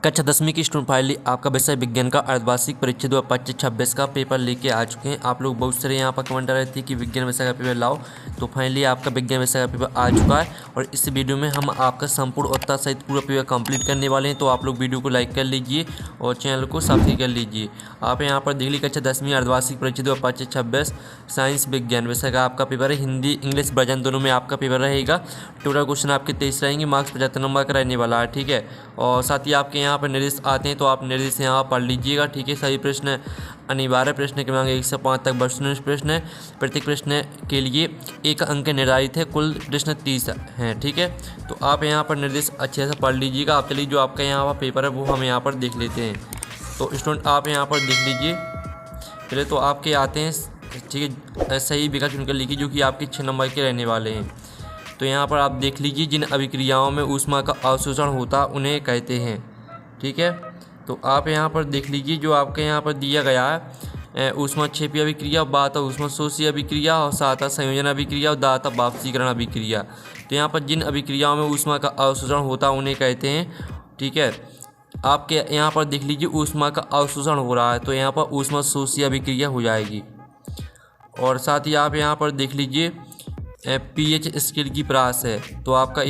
कक्षा 10वीं की स्टूडेंट फाइनली आपका विषय विज्ञान का अर्धवार्षिक परीक्षा 2025-26 का पेपर लेके आ चुके हैं। आप लोग बहुत सारे यहाँ पर कमेंट आ रहे थे कि विज्ञान विषय का पेपर लाओ, तो फाइनली आपका विज्ञान विषय का पेपर आ चुका है और इस वीडियो में हम आपका संपूर्ण उत्तर सहित पूरा पेपर कंप्लीट करने वाले हैं। तो आप लोग वीडियो को लाइक कर लीजिए और चैनल को सब्सक्राइब कर लीजिए। आप यहाँ पर देख लीजिए कक्षा 10वीं अर्धवार्षिक परीक्षा 2025-26 साइंस विज्ञान विषय का आपका पेपर है। हिंदी इंग्लिश वर्जन दोनों में आपका पेपर रहेगा। टोटल क्वेश्चन आपके 23 रहेंगे, मार्क्स 75 नंबर का रहने वाला है, ठीक है। और साथ ही आपके यहाँ पर निर्देश आते हैं तो आप निर्देश यहाँ पढ़ लीजिएगा, ठीक है। सभी प्रश्न अनिवार्य प्रश्न क्रमांक 1 से 5 तक वस्तुनिष्ठ प्रश्न है। प्रत्येक प्रश्न के लिए 1 अंक निर्धारित है, कुल प्रश्न 30 हैं, ठीक है। तो आप यहाँ पर निर्देश अच्छे से पढ़ लीजिएगा। आप चलिए जो आपका यहाँ पर पेपर है वो हम यहाँ पर देख लेते हैं। तो स्टूडेंट आप यहाँ पर देख लीजिए, पहले तो आपके आते हैं, ठीक है। सही विकल्प चुनकर लिखिए जो कि आपके 6 नंबर के रहने वाले हैं। तो यहाँ पर आप देख लीजिए, जिन अभिक्रियाओं में ऊष्मा का अवशोषण होता उन्हें कहते हैं, ठीक है। तो आप यहाँ पर देख लीजिए जो आपके यहाँ पर दिया गया है, ऊष्मा क्षेपी अभिक्रिया, बात ऊष्मा शोषी अभिक्रिया और साथ संयोजन अभिक्रिया और दाता वापसीकरण अभिक्रिया। तो यहाँ पर जिन अभिक्रियाओं में ऊष्मा का अवशोषण होता उन्हें कहते हैं, ठीक है। आपके यहाँ पर देख लीजिए ऊष्मा का अवशोषण हो रहा है तो यहाँ पर ऊष्मा शोषी अभिक्रिया हो जाएगी। और साथ ही आप यहाँ पर देख लीजिए pH स्केल की परास है, तो आपका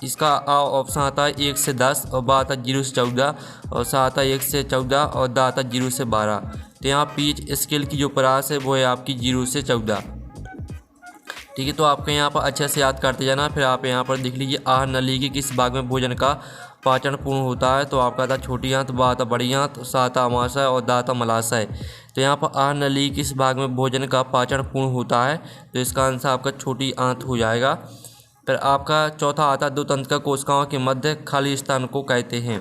इसका ऑप्शन आता है 1 से 10 और बा आता 0 से 14 और सा आता 1 से 14 और दा आता 0 से 12। तो यहाँ pH स्केल की जो परास है वो है आपकी 0 से 14, ठीक है। तो आपके यहाँ पर अच्छे से याद करते जाना। फिर आप यहाँ पर देख लीजिए आहार नली के किस भाग में भोजन का पाचन पूर्ण होता है, तो आपका था छोटी आंत, बा आता बड़ी आंत, सा आता अमाशय और दा आता मलाशय। तो यहाँ पर आहार नली किस भाग में भोजन का पाचन पूर्ण होता है, तो इसका आंसर आपका छोटी आंत हो जाएगा। फिर आपका चौथा आता दो तंत्रिका कोशिकाओं के मध्य खाली स्थान को कहते हैं।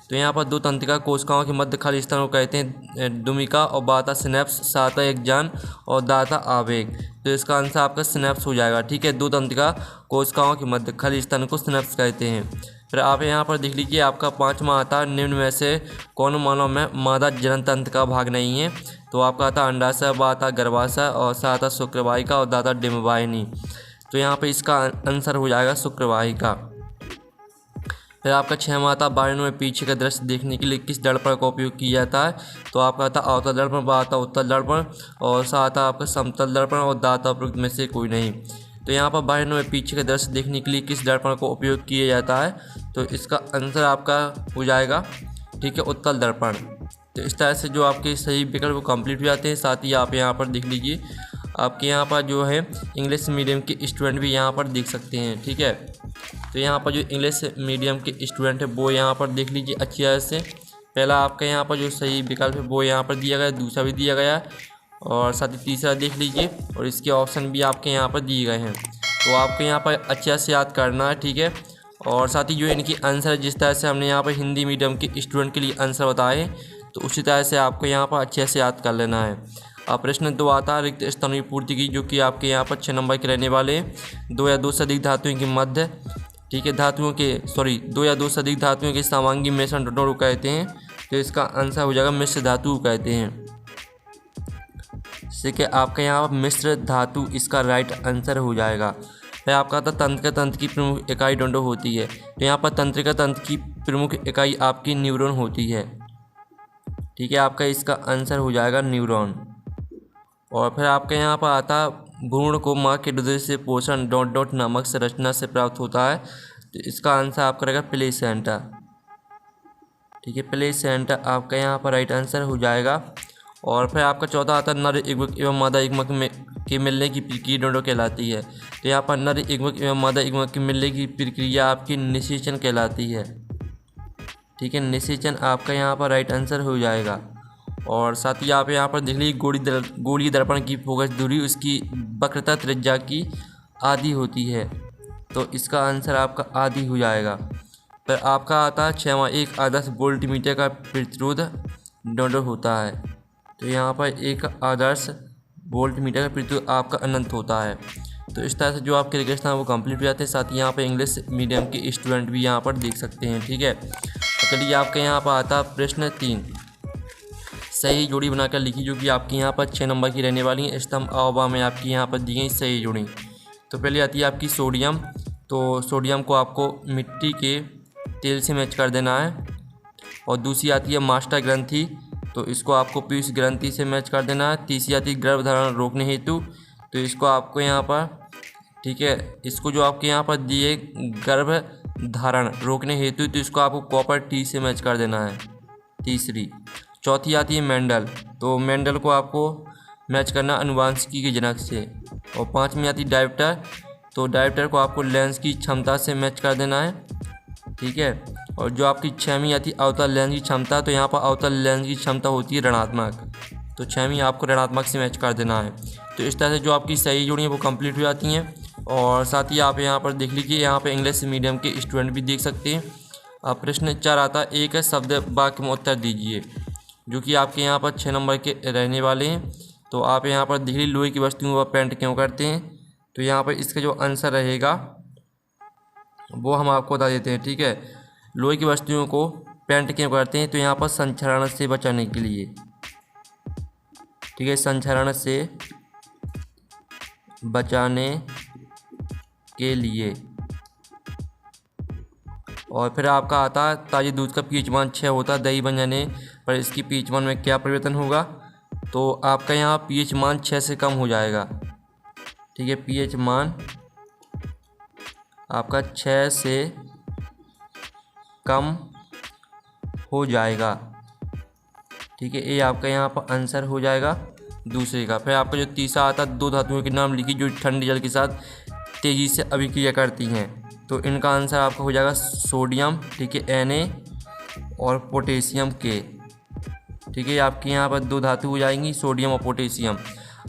तो यहाँ पर दो तंत्रिका कोशिकाओं के मध्य खाली स्थान को कहते हैं डुमिका और बाता सिनेप्स, साता एक जान और दाता आवेग। तो इसका आंसर आपका सिनेप्स हो जाएगा, ठीक है। दो तंत्रिका कोशिकाओं के मध्य खाली स्थान को सिनेप्स कहते हैं। फिर आप यहाँ पर देख लीजिए आपका 5वां आता निम्न में से कौन मानव में मादा जनन तंत्र का भाग नहीं है, तो आपका आता अंडाशय, बाता गर्भाशय और साता शुक्रवाहिका और दाता डिम्बवाहिनी। तो यहाँ पे इसका आंसर हो जाएगा शुक्रवाहिका। फिर आपका 6वां आता बायनों में पीछे का दृश्य देखने के लिए किस दर्पण का उपयोग किया जाता है, तो आपका आता अवतल दर्पण, बा आता उत्तल दर्पण और सा आता आपका समतल दर्पण और दाता उपयुक्त में से कोई नहीं। तो यहाँ पर बायनों में पीछे का दृश्य देखने के लिए किस दर्पण का उपयोग किया जाता है, तो इसका आंसर आपका हो जाएगा, ठीक है, उत्तल दर्पण। तो इस तरह से जो आपके सही विकल्प वो कंप्लीट हो जाते हैं। साथ ही आप यहाँ पर देख लीजिए आपके यहाँ पर जो है इंग्लिश मीडियम के स्टूडेंट भी यहाँ पर देख सकते हैं, ठीक है। तो यहाँ पर जो इंग्लिश मीडियम के स्टूडेंट है वो यहाँ पर देख लीजिए अच्छी तरह से। पहला आपका यहाँ पर जो सही विकल्प है वो यहाँ पर दिया गया, दूसरा भी दिया गया और साथ ही तीसरा देख लीजिए और इसके ऑप्शन भी आपके यहाँ पर दिए गए हैं। तो आपको यहाँ पर अच्छे से याद करना है, ठीक है। और साथ ही जो इनकी आंसर है, जिस तरह से हमने यहाँ पर हिंदी मीडियम के स्टूडेंट के लिए आंसर बताए, तो उसी तरह से आपको यहाँ पर अच्छे से याद कर लेना है। प्रश्न 2 आता है रिक्त स्थानों की पूर्ति की, जो कि आपके यहाँ पर 6 नंबर के रहने वाले हैं। 2 या 2 से अधिक धातुओं के मध्य, ठीक है, 2 या 2 से अधिक धातुओं के समांगी मिश्रण को कहते हैं। तो इसका आंसर हो जाएगा मिश्र धातु कहते हैं। ठीक है, आपका यहाँ पर मिश्र धातु इसका राइट आंसर हो जाएगा। फिर आपका आता तंत्रिका तंत्र की प्रमुख इकाई डंडो होती है, तो यहाँ पर तंत्रिका तंत्र की प्रमुख इकाई आपकी न्यूरॉन होती है, ठीक है। आपका इसका आंसर हो जाएगा न्यूरॉन। और फिर आपके यहाँ पर आता भ्रूण को माँ के दूध से पोषण डॉट डॉट नामक संरचना से प्राप्त होता है, तो इसका आंसर आपका रहेगा प्लेसेंटा, ठीक है। प्लेसेंटा आपका यहाँ पर राइट आंसर हो जाएगा। और फिर आपका चौथा आता नर युग्मक एवं मादा युग्मक में के मिलने की प्रक्रिया डंडो कहलाती है, तो यहाँ पर नर युग्मक एवं मादा युग्मक के मिलने की प्रक्रिया आपकी निषेचन कहलाती है, ठीक है। निषेचन आपका यहाँ पर राइट आंसर हो जाएगा। और साथ ही आप यहाँ पर देख लीजिए गोलीय दर्पण की फोकस दूरी उसकी वक्रता त्रिज्या की आधी होती है, तो इसका आंसर आपका आधी हो जाएगा। फिर आपका आता है 6वां एक आदर्श वोल्टमीटर का प्रतिरोध डंडो होता है, तो यहाँ पर एक आदर्श वोल्टमीटर का प्रतिरोध आपका अनंत होता है। तो इस तरह से जो आपके रिक्वेस्ट हैं वो कंप्लीट हो जाते हैं। साथ ही यहाँ पर इंग्लिश मीडियम के स्टूडेंट भी यहाँ पर देख सकते हैं, ठीक है। चलिए आपके यहाँ पर आता प्रश्न 3, सही जोड़ी बनाकर लिखी, जो कि आपकी यहाँ पर 6 नंबर की रहने वाली है। स्तंभ अववा में आपकी यहाँ पर दी गई सही जोड़ी। तो पहले आती है आपकी सोडियम, तो सोडियम को आपको मिट्टी के तेल से मैच कर देना है। और दूसरी आती है मास्टर ग्रंथि, तो इसको आपको पीयूष ग्रंथि से मैच कर देना है। तीसरी आती है गर्भधारण रोकने हेतु, तो इसको आपको यहाँ पर, ठीक है, इसको जो आपके यहाँ पर दिए गर्भ धारण रोकने हेतु, तो इसको आपको कॉपर टी से मैच कर देना है तीसरी। चौथी आती है मेंडल, तो मेंडल को आपको मैच करना अनुवांशिकी के जनक से। और पाँचवीं आती है डायप्टर, तो डायप्टर को आपको लेंस की क्षमता से मैच कर देना है, ठीक है। और जो आपकी छवीं आती है अवतल लेंस की क्षमता, तो यहाँ पर अवतल लेंस की क्षमता होती है ऋणात्मक, तो छवीं आपको ऋणात्मक से मैच कर देना है। तो इस तरह से जो आपकी सही जोड़ी है वो कंप्लीट हो जाती हैं। और साथ ही आप यहाँ पर देख लीजिए, यहाँ पर इंग्लिश मीडियम के स्टूडेंट भी देख सकते हैं। अब प्रश्न 4 आता है, एक शब्द वाक्य में उत्तर दीजिए, जो कि आपके यहाँ पर 6 नंबर के रहने वाले हैं। तो आप यहाँ पर देख लीजिए, लोहे की वस्तुओं पर पेंट क्यों करते हैं, तो यहाँ पर इसका जो आंसर रहेगा वो हम आपको बता देते हैं, ठीक है। लोहे की वस्तुओं को पेंट क्यों करते हैं, तो यहाँ पर संक्षारण से बचाने के लिए, ठीक है, संक्षारण से बचाने के लिए। और फिर आपका आता है, ताजे दूध का पीएच मान 6 होता है, दही बन जाने पर इसकी पीएच मान में क्या परिवर्तन होगा, तो आपका यहाँ पीएच मान 6 से कम हो जाएगा, ठीक है। पीएच मान आपका 6 से कम हो जाएगा, ठीक है। ये आपका यहाँ पर आंसर हो जाएगा दूसरे का। फिर आपका जो तीसरा आता है, 2 धातुओं के नाम लिखिए जो ठंडे जल के साथ तेज़ी से अभिक्रिया करती हैं, तो इनका आंसर आपका हो जाएगा सोडियम, ठीक है, Na और पोटेशियम के, ठीक है। आपके यहाँ पर 2 धातु हो जाएंगी, सोडियम और पोटेशियम।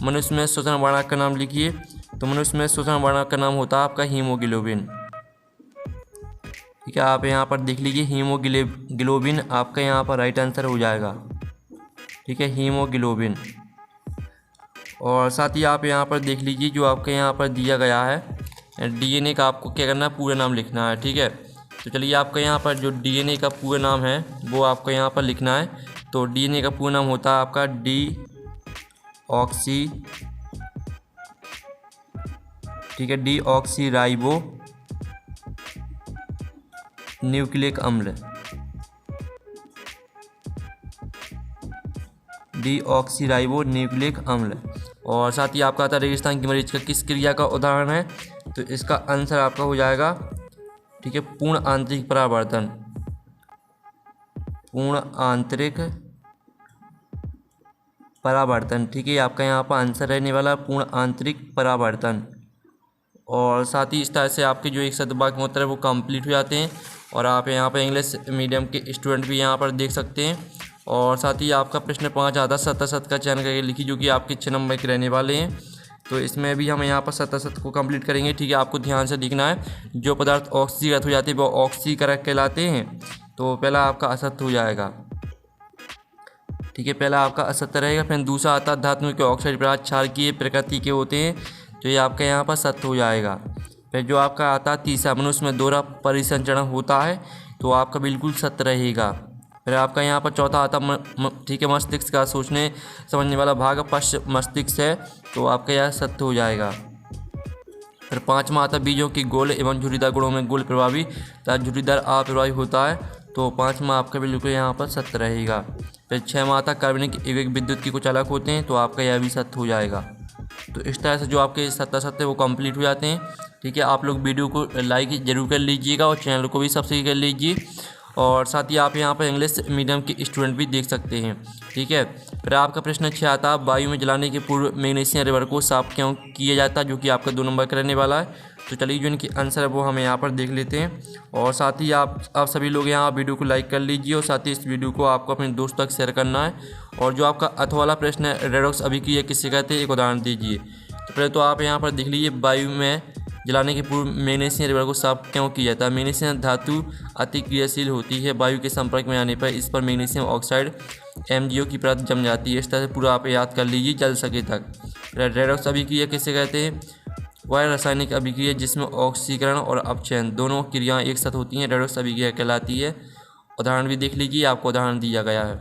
मनुष्य में श्वसन वर्णक का नाम लिखिए, तो मनुष्य में श्वसन वर्णक का नाम होता है आपका हीमोग्लोबिन, ठीक है। आप यहाँ पर देख लीजिए, हीमोग्लोबिन आपका यहाँ पर राइट आंसर हो जाएगा, ठीक है, हीमोग्लोबिन। और साथ ही आप यहाँ पर देख लीजिए, जो आपके यहाँ पर दिया गया है DNA का आपको क्या करना है, पूरा नाम लिखना है, ठीक है। तो चलिए, आपका यहाँ पर जो DNA का पूरा नाम है वो आपको यहाँ पर लिखना है। तो DNA का पूरा नाम होता है आपका डीऑक्सी, ठीक है, डीऑक्सी राइबो न्यूक्लिक अम्ल, डीऑक्सी राइबो न्यूक्लिक अम्ल। और साथ ही आपका आता है, रेगिस्तान की मरीज का किस क्रिया का उदाहरण है, तो इसका आंसर आपका हो जाएगा, ठीक है, पूर्ण आंतरिक परावर्तन, पूर्ण आंतरिक परावर्तन, ठीक है। आपका यहाँ पर आंसर रहने वाला पूर्ण आंतरिक परावर्तन। और साथ ही इस तरह से आपके जो एक शब्द वाक्य उत्तर है वो कंप्लीट हो जाते हैं। और आप यहाँ पर इंग्लिश मीडियम के स्टूडेंट भी यहाँ पर देख सकते हैं। और साथ ही आपका प्रश्न 5 आता है, शत का चयन करके लिखिए, जो कि आपके 6 नंबर के रहने वाले हैं। तो इसमें भी हम यहाँ पर शत को कंप्लीट करेंगे, ठीक है। आपको ध्यान से लिखना है, जो पदार्थ ऑक्सीकृत हो जाते हैं वो ऑक्सीकारक कहलाते हैं। तो पहला आपका असत्य हो जाएगा, ठीक है, पहला आपका असत्य रहेगा। फिर दूसरा आता है, धातुओं के ऑक्साइड पदार्थ क्षारकीय प्रकृति के होते हैं, तो ये आपका यहाँ पर सत्य हो जाएगा। फिर जो आपका आता है तीसरा, मनुष्य में दोहरा परिसंचरण होता है, तो आपका बिल्कुल सत्य रहेगा। फिर आपका यहाँ पर चौथा आता, ठीक है, मस्तिष्क का सोचने समझने वाला भाग पश्च मस्तिष्क है, तो आपका यह सत्य हो जाएगा। फिर पाँचवा आता, बीजों की गोल एवं झुर्रीदार गुणों में गोल प्रभावी तथा झुर्रीदार अप्रभावी होता है, तो पाँचवा आपका बिल्कुल यहाँ पर सत्य रहेगा। फिर छठवां आता, कार्बनिक एवं विद्युत की कुछ अलग होते हैं, तो आपका यह भी सत्य हो जाएगा। तो इस तरह से जो आपके सत्य वो कंप्लीट हो जाते हैं, ठीक है। आप लोग वीडियो को लाइक जरूर कर लीजिएगा और चैनल को भी सब्सक्राइब कर लीजिए। और साथ ही आप यहाँ पर इंग्लिश मीडियम के स्टूडेंट भी देख सकते हैं, ठीक है। फिर आपका प्रश्न 6 आता, वायु में जलाने के पूर्व मैग्नीशियम रिवर को साफ क्यों किया जाता है, जो कि आपका 2 नंबर का रहने वाला है। तो चलिए, जो इनकी आंसर है वो हम यहाँ पर देख लेते हैं। और साथ ही आप सभी लोग यहाँ वीडियो को लाइक कर लीजिए और साथ ही इस वीडियो को आपको अपने दोस्तों तक शेयर करना है। और जो आपका अथ वाला प्रश्न है, रेडॉक्स अभिक्रिया किससे कहते हैं, एक उदाहरण दीजिए। तो पहले तो आप यहाँ पर देख लीजिए, वायु में जलाने के पूर्व मैग्नीशियम रिवर को साफ क्यों किया जाता है। मैग्नीशियम धातु अति क्रियाशील होती है, वायु के संपर्क में आने पर इस पर मैग्नीशियम ऑक्साइड MgO की परत जम जाती है। इस तरह से पूरा आप याद कर लीजिए जल सके तक। रेडॉक्स अभिक्रिया किसे कहते हैं, वह रासायनिक अभिक्रिया जिसमें ऑक्सीकरण और अपचयन दोनों क्रियाएं एक साथ होती हैं, रेडॉक्स अभिक्रिया कहलाती है। उदाहरण भी देख लीजिए, आपको उदाहरण दिया गया है।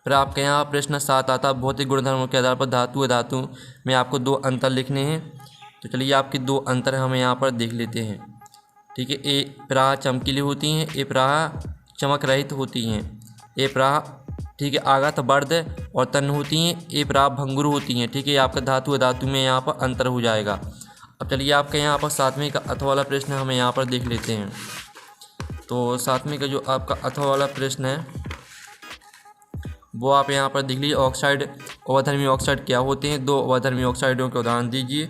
फिर आपके यहाँ प्रश्न 7 आता, भौतिक गुणधर्मों के आधार पर धातु व धातु में आपको 2 अंतर लिखने हैं। तो चलिए, आपके 2 अंतर हम यहाँ पर देख लेते हैं, ठीक है। ए प्राह चमकीली होती हैं, ए प्राह चमक रहित होती हैं। ए प्राह, ठीक है, आगत वर्ध और तन होती हैं। ए प्राह भंगुर होती हैं। ठीक है, आपका धातु अधातु में यहाँ पर अंतर हो जाएगा। अब चलिए आपका यहाँ पर 7वें का अथवा वाला प्रश्न हमें यहाँ पर देख लेते हैं। तो 7वें का जो आपका अथवा वाला प्रश्न है वो आप यहाँ पर देख लीजिए। ऑक्साइड, अवधर्मी ऑक्साइड क्या होते हैं? 2 अवधर्मी ऑक्साइडों के उदाहरण दीजिए।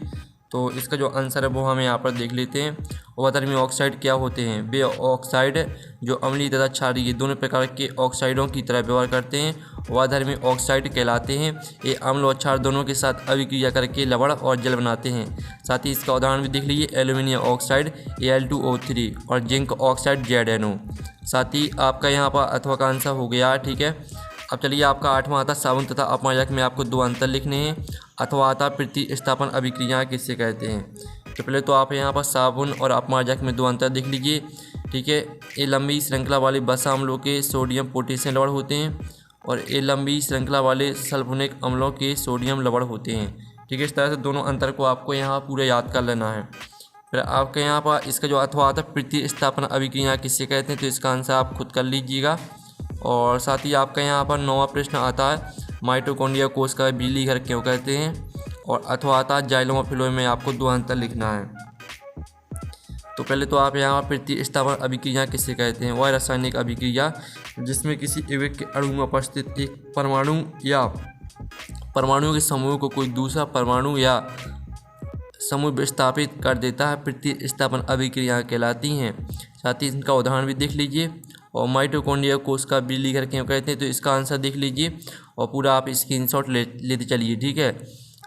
तो इसका जो आंसर है वो हमें यहाँ पर देख लेते हैं। अवधर्मी ऑक्साइड क्या होते हैं? वे ऑक्साइड जो अम्लीय तथा क्षारीय दोनों प्रकार के ऑक्साइडों की तरह व्यवहार करते हैं, अवधर्मी ऑक्साइड कहलाते हैं। ये अम्ल और क्षार दोनों के साथ अभिक्रिया करके लवण और जल बनाते हैं। साथ ही इसका उदाहरण भी देख लीजिए। एल्यूमिनियम ऑक्साइड Al2O3 और जिंक ऑक्साइड ZnO। साथ ही आपका यहाँ पर अथवा का आंसर हो गया। ठीक है, अब चलिए आपका 8वां आता साबुन तथा अपमार्जक में आपको 2 अंतर लिखने हैं। अथवा आता प्रतिस्थापन अभिक्रियाएं किससे कहते हैं? तो पहले तो आप यहाँ पर साबुन और अपमार्जक में 2 अंतर देख लीजिए। ठीक है, ये लंबी श्रृंखला वाले वसा अम्लों के सोडियम पोटेशियम लवण होते हैं और ये लंबी श्रृंखला वाले सल्फोनिक अम्लों के सोडियम लवण होते हैं। ठीक है, इस तरह से दोनों अंतर को आपको यहाँ पूरे याद कर लेना है। फिर आपके यहाँ पर इसका जो अथवा आता प्रतिस्थापन अभिक्रिया किससे कहते हैं? तो इसका आंसर आप खुद कर लीजिएगा। और साथ ही आपका यहाँ पर 9वां प्रश्न आता है माइटोकॉन्ड्रिया कोश का बिजली घर क्यों कहते हैं? और अथवा आता है जाइलम और फ्लोएम में आपको 2 अंतर लिखना है। तो पहले तो आप यहाँ प्रतिस्थापन अभिक्रिया किससे कहते हैं? वह रासायनिक अभिक्रिया जिसमें किसी एक के अणु में उपस्थित एक परमाणु या परमाणुओं के समूह को कोई दूसरा परमाणु या समूह विस्थापित कर देता है, प्रतिस्थापन अभिक्रिया कहलाती हैं। साथ ही इनका उदाहरण भी देख लीजिए। और माइटोकॉन्ड्रिया कोश का बिजली घर क्यों कहते हैं? तो इसका आंसर देख लीजिए और पूरा आप स्क्रीनशॉट लेते चलिए। ठीक है,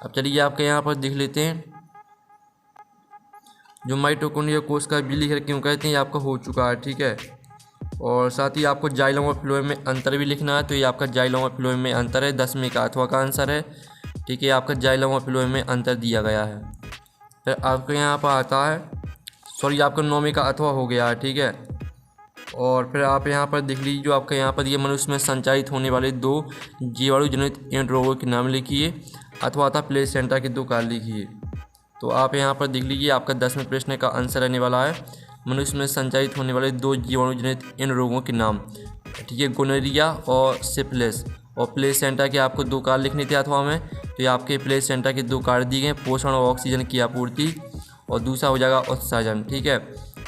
अब चलिए आपके यहाँ पर देख लेते हैं जो माइटोकॉन्ड्रिया कोश का बिजली घर क्यों कहते हैं, ये आपका हो चुका है। ठीक है, और साथ ही आपको जाइलम और फ्लोएम में अंतर भी लिखना है। तो ये आपका जाइलम और फ्लोएम में अंतर है, 10वें का अथवा का आंसर है। ठीक है, आपका जाइलम और फ्लोएम में अंतर दिया गया है। फिर आपके यहाँ पर आता है, सॉरी, आपका 9वें का अथवा हो गया है। ठीक है, और फिर आप यहाँ पर देख लीजिए जो आपका यहाँ पर ये मनुष्य में संचारित होने वाले 2 जीवाणु जनित इन रोगों के नाम लिखिए। अथवा था प्लेसेंटा के 2 कारण लिखिए। तो आप यहाँ पर देख लीजिए आपका 10वें प्रश्न का आंसर रहने वाला है मनुष्य में संचारित होने वाले 2 जीवाणु जनित इन रोगों के नाम। ठीक है, गोनोरिया और सिफिलिस। और प्लेसेंटा के आपको 2 कारण लिखने थे अथवा में। तो ये आपके प्लेसेंटा के 2 कारण दिए गए, पोषण और ऑक्सीजन की आपूर्ति, और दूसरा हो जाएगा उत्सर्जन। ठीक है,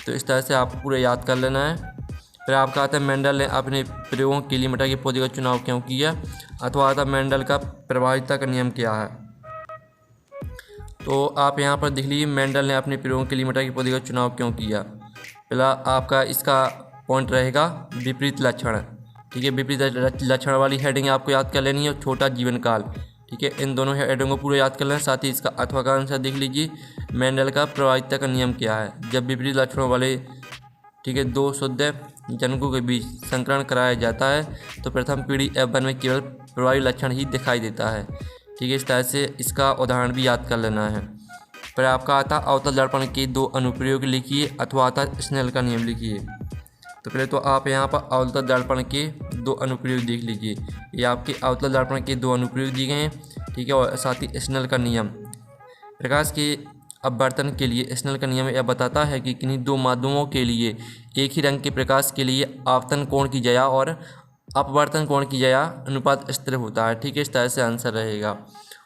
तो इस तरह से आपको पूरे याद कर लेना है। फिर आपका आता है मेंडल ने अपने प्रयोगों के लिए मटर के पौधे का चुनाव क्यों किया? अथवा आता मेंडल का प्रभाविता का नियम क्या है? तो आप यहाँ पर देख लीजिए मेंडल ने अपने प्रयोगों के लिए मटर के पौधे का चुनाव क्यों किया। पहला आपका इसका पॉइंट रहेगा विपरीत लक्षण। ठीक है, विपरीत लक्षण वाली हेडिंग आपको याद कर लेनी है। छोटा जीवन काल। ठीक है, इन दोनों हेडिंग को पूरा याद कर लेना। साथ ही इसका अथवा का आंसर देख लीजिए मेंडल का प्रभाविता का नियम क्या है। जब विपरीत लक्षणों वाले, ठीक है, 2 शुद्ध जनकों के बीच संकरण कराया जाता है तो प्रथम पीढ़ी F1 में केवल प्रभावी लक्षण ही दिखाई देता है। ठीक है, इस तरह से इसका उदाहरण भी याद कर लेना है। फिर आपका आता अवतल दर्पण के 2 अनुप्रयोग लिखिए। अथवा आता स्नेल का नियम लिखिए। तो पहले तो आप यहाँ पर अवतल दर्पण के 2 अनुप्रयोग देख लीजिए। ये आपके अवतल दर्पण के 2 अनुप्रयोग दिए गए हैं। ठीक है, और साथ ही स्नेल का नियम प्रकाश के अपवर्तन के लिए स्नेल का नियम यह बताता है कि किन्हीं 2 माध्यमों के लिए एक ही रंग के प्रकाश के लिए आपतन कोण की जया और अपवर्तन कोण की जया अनुपात स्थिर होता है। ठीक है, इस तरह से आंसर रहेगा।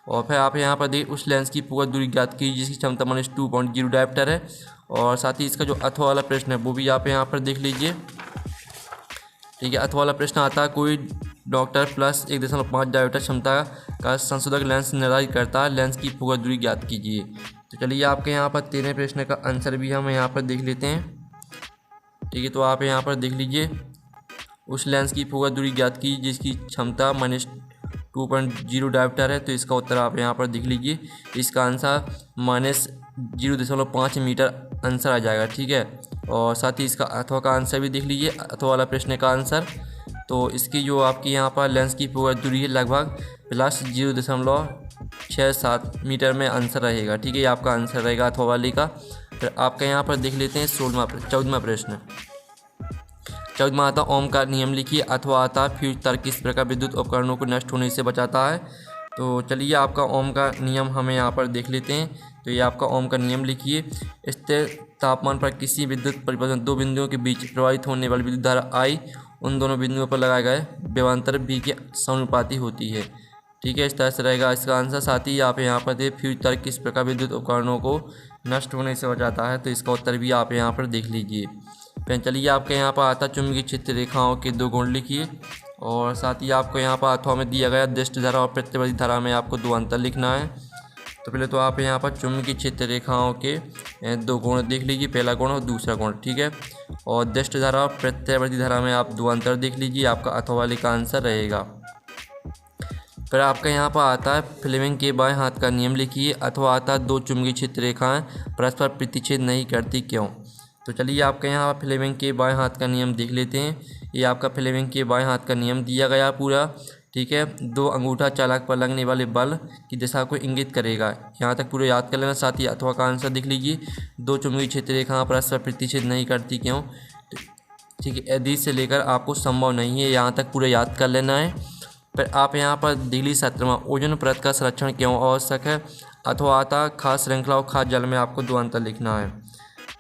और फिर आप यहाँ पर देखिए उस लेंस की फोकस दूरी ज्ञात कीजिए जिसकी क्षमता -2.0 डायोप्टर है। और साथ ही इसका जो अथवा वाला प्रश्न है वो भी आप यहाँ पर देख लीजिए। ठीक है, अथवा वाला प्रश्न आता है कोई डॉक्टर प्लस 1.5 डायोप्टर क्षमता का संशोधक लेंस निर्धारित करता है, लेंस की फोकस दूरी ज्ञात कीजिए। तो चलिए आपके यहाँ पर 13वें प्रश्न का आंसर भी हम यहाँ पर देख लेते हैं। ठीक है, तो आप यहाँ पर देख लीजिए उस लेंस की फोकस दूरी ज्ञात कीजिए जिसकी क्षमता -2.0 डायोप्टर है। तो इसका उत्तर आप यहाँ पर देख लीजिए। इसका आंसर -0.5 मीटर आंसर आ जाएगा। ठीक है, और साथ ही इसका अथवा का आंसर भी देख लीजिए। अथवा वाला प्रश्न का आंसर तो इसकी जो आपकी यहाँ पर लेंस की फोकस दूरी है लगभग +0.67 मीटर में आंसर रहेगा। ठीक है, ये आपका आंसर रहेगा अथवा वाली का। फिर आपका यहाँ पर देख लेते हैं 14वां प्रश्न। 14वां आता ओम का नियम लिखिए। अथवा आता फ्यूज तर्क किस प्रकार विद्युत उपकरणों को नष्ट होने से बचाता है। तो चलिए आपका ओम का नियम हमें यहाँ पर देख लेते हैं। तो ये आपका ओम का नियम लिखिए। स्थिर तापमान पर किसी विद्युत परिपथ 2 बिंदुओं के बीच प्रवाहित होने वाली विद्युत धारा I उन दोनों बिंदुओं पर लगाए गए विभवांतर V के समानुपाती होती है। ठीक है, इस तरह से रहेगा इसका आंसर। साथ ही आप यहाँ पर देख फ्यूज तर्क किस प्रकार विद्युत उपकरणों को नष्ट होने से बचाता है, तो इसका उत्तर भी आप यहाँ पर देख लीजिए। फिर चलिए आपके यहाँ पर आता चुंबकीय क्षेत्र रेखाओं के 2 गुण लिखिए, और साथ ही आपको यहाँ पर अथवा में दिया गया दिष्ट धारा और प्रत्यवर्ती धारा में आपको 2 अंतर लिखना है। तो पहले तो आप यहाँ पर चुंबकीय क्षेत्र रेखाओं के 2 गुण देख लीजिए, पहला गुण और दूसरा गुण। ठीक है, और दिष्ट धारा और प्रत्यवर्ती धारा में आप 2 अंतर देख लीजिए, आपका अथवा वाले का आंसर रहेगा। फिर आपका यहाँ पर आता है फ्लेमिंग के बाएं हाथ का नियम लिखिए, अथवा आता है 2 चुंबकीय क्षेत्र रेखाएं परस्पर प्रतिच्छेद नहीं करती क्यों। तो चलिए आपके यहाँ फ्लेमिंग के बाएं हाथ का नियम देख लेते हैं। ये आपका फ्लेमिंग के बाएं हाथ का नियम दिया गया पूरा। ठीक है, 2 अंगूठा चालक पर लगने वाले बल की दिशा को इंगित करेगा। यहाँ तक पूरे याद कर लेना। साथ ही अथवा का आंसर देख लीजिए, 2 चुंबकीय क्षेत्र रेखाएं परस्पर प्रतिच्छेद नहीं करती क्यों। ठीक है, यदि से लेकर आपको संभव नहीं है, यहाँ तक पूरे याद कर लेना है। फिर आप यहाँ पर दिगली सत्र में ओजोन परत का संरक्षण क्यों आवश्यक है, अथवा आता खास श्रृंखला और खास जल में आपको 2 अंतर लिखना है।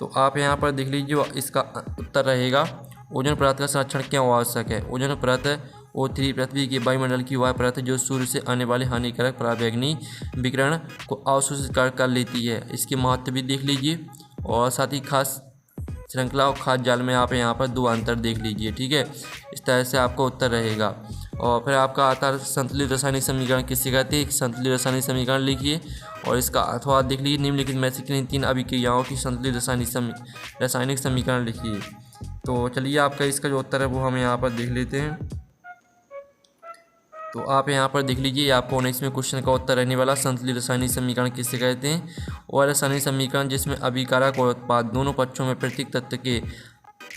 तो आप यहाँ पर देख लीजिए, इसका उत्तर रहेगा ओजोन परत का संरक्षण क्यों आवश्यक है। ओजोन परत O3 पृथ्वी के वायुमंडल की वह परत जो सूर्य से आने वाले हानिकारक पराबैंगनी विकिरण को अवशोषित कर लेती है। इसके महत्व भी देख लीजिए, और साथ ही खास श्रृंखला और खास जाल में आप यहाँ पर 2 अंतर देख लीजिए। ठीक है, इस तरह से आपका उत्तर रहेगा। और फिर आपका आता है संतुलित रासायनिक समीकरण किसे कहते हैं। संतुलित रासायनिक समीकरण लिखिए, और इसका अथवा देख लीजिए, निम्नलिखित में से किन्हीं 3 अभिक्रियाओं की संतुलित रासायनिक समीकरण लिखिए। तो चलिए आपका इसका जो उत्तर है वो हम यहाँ पर देख लेते हैं। तो आप यहाँ पर देख लीजिए, आपको 19वें क्वेश्चन का उत्तर रहने वाला संतुलित रासायनिक समीकरण किसे कहते हैं। और रासायनिक समीकरण जिसमें अभिकारक और उत्पाद दोनों पक्षों में प्रत्येक तत्व के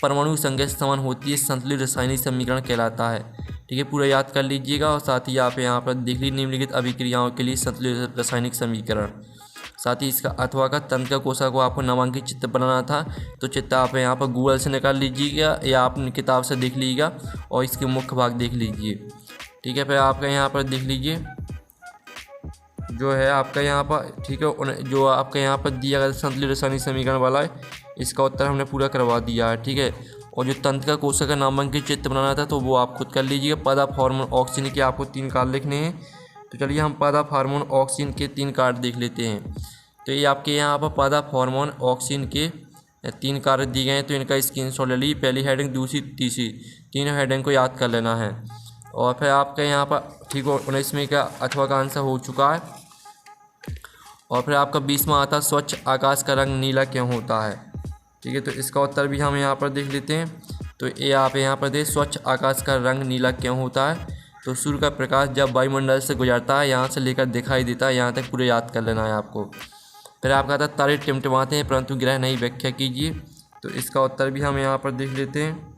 परमाणु संख्या समान होती है, संतुलित रासायनिक समीकरण कहलाता है। ठीक है, पूरा याद कर लीजिएगा। और साथ ही आप यहाँ पर देख लीजिए, निम्नलिखित अभिक्रियाओं के लिए संतुलित रासायनिक समीकरण। साथ ही इसका अथवा का तंत्र का कोशिका को आपको नामांकित चित्र बनाना था, तो चित्र आप यहाँ पर गूगल से निकाल लीजिएगा या आप किताब से देख लीजिएगा, और इसके मुख्य भाग देख लीजिए। ठीक है, फिर आपका यहाँ पर देख लीजिए जो है आपका यहाँ पर। ठीक है, जो आपका यहाँ पर दिया गया संतुलित रासायनिक समीकरण वाला है, इसका उत्तर हमने पूरा करवा दिया है। ठीक है, और जो तंत्र का कोशिका का नामांकित चित्र बनाना था तो वो आप खुद कर लीजिएगा। पदार्थ हार्मोन ऑक्सीजन के आपको 3 कार्ड लिखने हैं। तो चलिए हम पदार्थ हार्मोन ऑक्सीजन के 3 कार्ड देख लेते हैं। तो ये आपके यहाँ पर पदार्थ हार्मोन ऑक्सीजन के 3 कार्य दिए गए हैं, तो इनका स्क्रीनशॉट ले लीजिए। पहली हेडिंग, दूसरी, तीसरी, तीनों हेडिंग को याद कर लेना है। और फिर आपके यहाँ पर ठीक हो 19वें का अथवा का आंसर हो चुका है। और फिर आपका 20वां आता स्वच्छ आकाश का रंग नीला क्यों होता है। ठीक है, तो इसका उत्तर भी हम यहाँ पर देख लेते हैं। तो ये आप यहाँ पर देख, स्वच्छ आकाश का रंग नीला क्यों होता है। तो सूर्य का प्रकाश जब वायुमंडल से गुजरता है, यहाँ से लेकर दिखाई देता है। यहाँ तक पूरे याद कर लेना है आपको। फिर आपका आता तारे टिमटिमाते हैं परंतु ग्रह नहीं, व्याख्या कीजिए। तो इसका उत्तर भी हम यहाँ पर देख लेते हैं।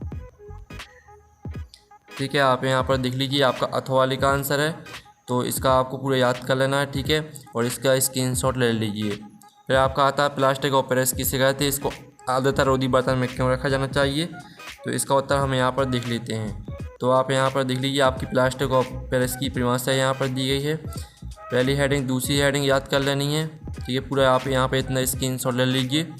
ठीक है, आप यहाँ पर देख लीजिए, आपका अथवा वाले का आंसर है, तो इसका आपको पूरा याद कर लेना है। ठीक है, और इसका स्क्रीनशॉट ले लीजिए। फिर आपका आता है प्लास्टिक और प्रेस किसे कहते हैं, इसको आर्द्रता रोधी बर्तन में क्यों रखा जाना चाहिए। तो इसका उत्तर हम यहाँ पर देख लेते हैं। तो आप यहाँ पर देख लीजिए, आपकी प्लास्टिक और प्रेस की परिभाषा यहाँ पर दी गई है। पहली हेडिंग, दूसरी हेडिंग याद कर लेनी है। ठीक है, पूरा आप यहाँ पर इतना स्क्रीनशॉट ले लीजिए,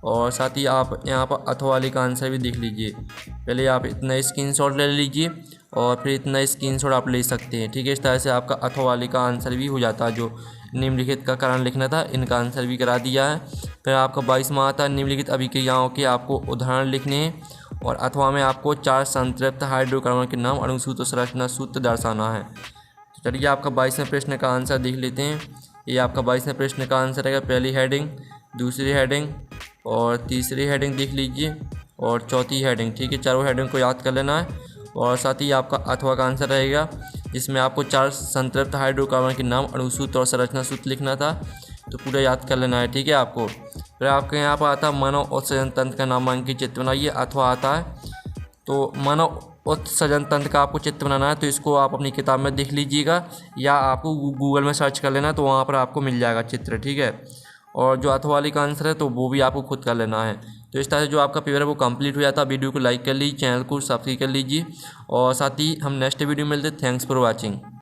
और साथ ही आप यहाँ पर अथवा वाले का आंसर भी देख लीजिए। पहले आप इतना स्क्रीनशॉट ले लीजिए, और फिर इतना स्क्रीनशॉट आप ले सकते हैं। ठीक है, इस तरह से आपका अथवा वाले का आंसर भी हो जाता है। जो निम्नलिखित का कारण लिखना था, इनका आंसर भी करा दिया है। फिर आपका 22वां आता है निम्नलिखित अभिक्रियाओं के आपको उदाहरण लिखने हैं, और अथवा में आपको 4 संतृप्त हाइड्रोकार्बन के नाम, अणुसूत्र और संरचना सूत्र दर्शाना है। तो चलिए आपका 22वें प्रश्न का आंसर देख लेते हैं। ये आपका 22वें प्रश्न का आंसर रहेगा। पहली हेडिंग, दूसरी हेडिंग और तीसरी हेडिंग देख लीजिए, और चौथी हेडिंग। ठीक है, चारों हेडिंग को याद कर लेना है। और साथ ही आपका अथवा का आंसर रहेगा, जिसमें आपको 4 संतृप्त हाइड्रोकार्बन के नाम, अणुसूत्र और संरचना सूत्र लिखना था। तो पूरा याद कर लेना है। ठीक है आपको। फिर आपके यहाँ पर आता है मानव उत्सर्जन तंत्र का नामांकित चित्र बनाइए, अथवा आता है। तो मानव उत्सर्जन तंत्र का आपको चित्र बनाना है, तो इसको आप अपनी किताब में देख लीजिएगा, या आपको गूगल में सर्च कर लेना, तो वहाँ पर आपको मिल जाएगा चित्र। ठीक है, और जो अथवा वाली का आंसर है तो वो भी आपको खुद कर लेना है। तो इस तरह से जो आपका पेपर है वो कंप्लीट हो जाता है। वीडियो को लाइक कर लीजिए, चैनल को सब्सक्राइब कर लीजिए, और साथ ही हम नेक्स्ट वीडियो में मिलते हैं। Thanks for watching.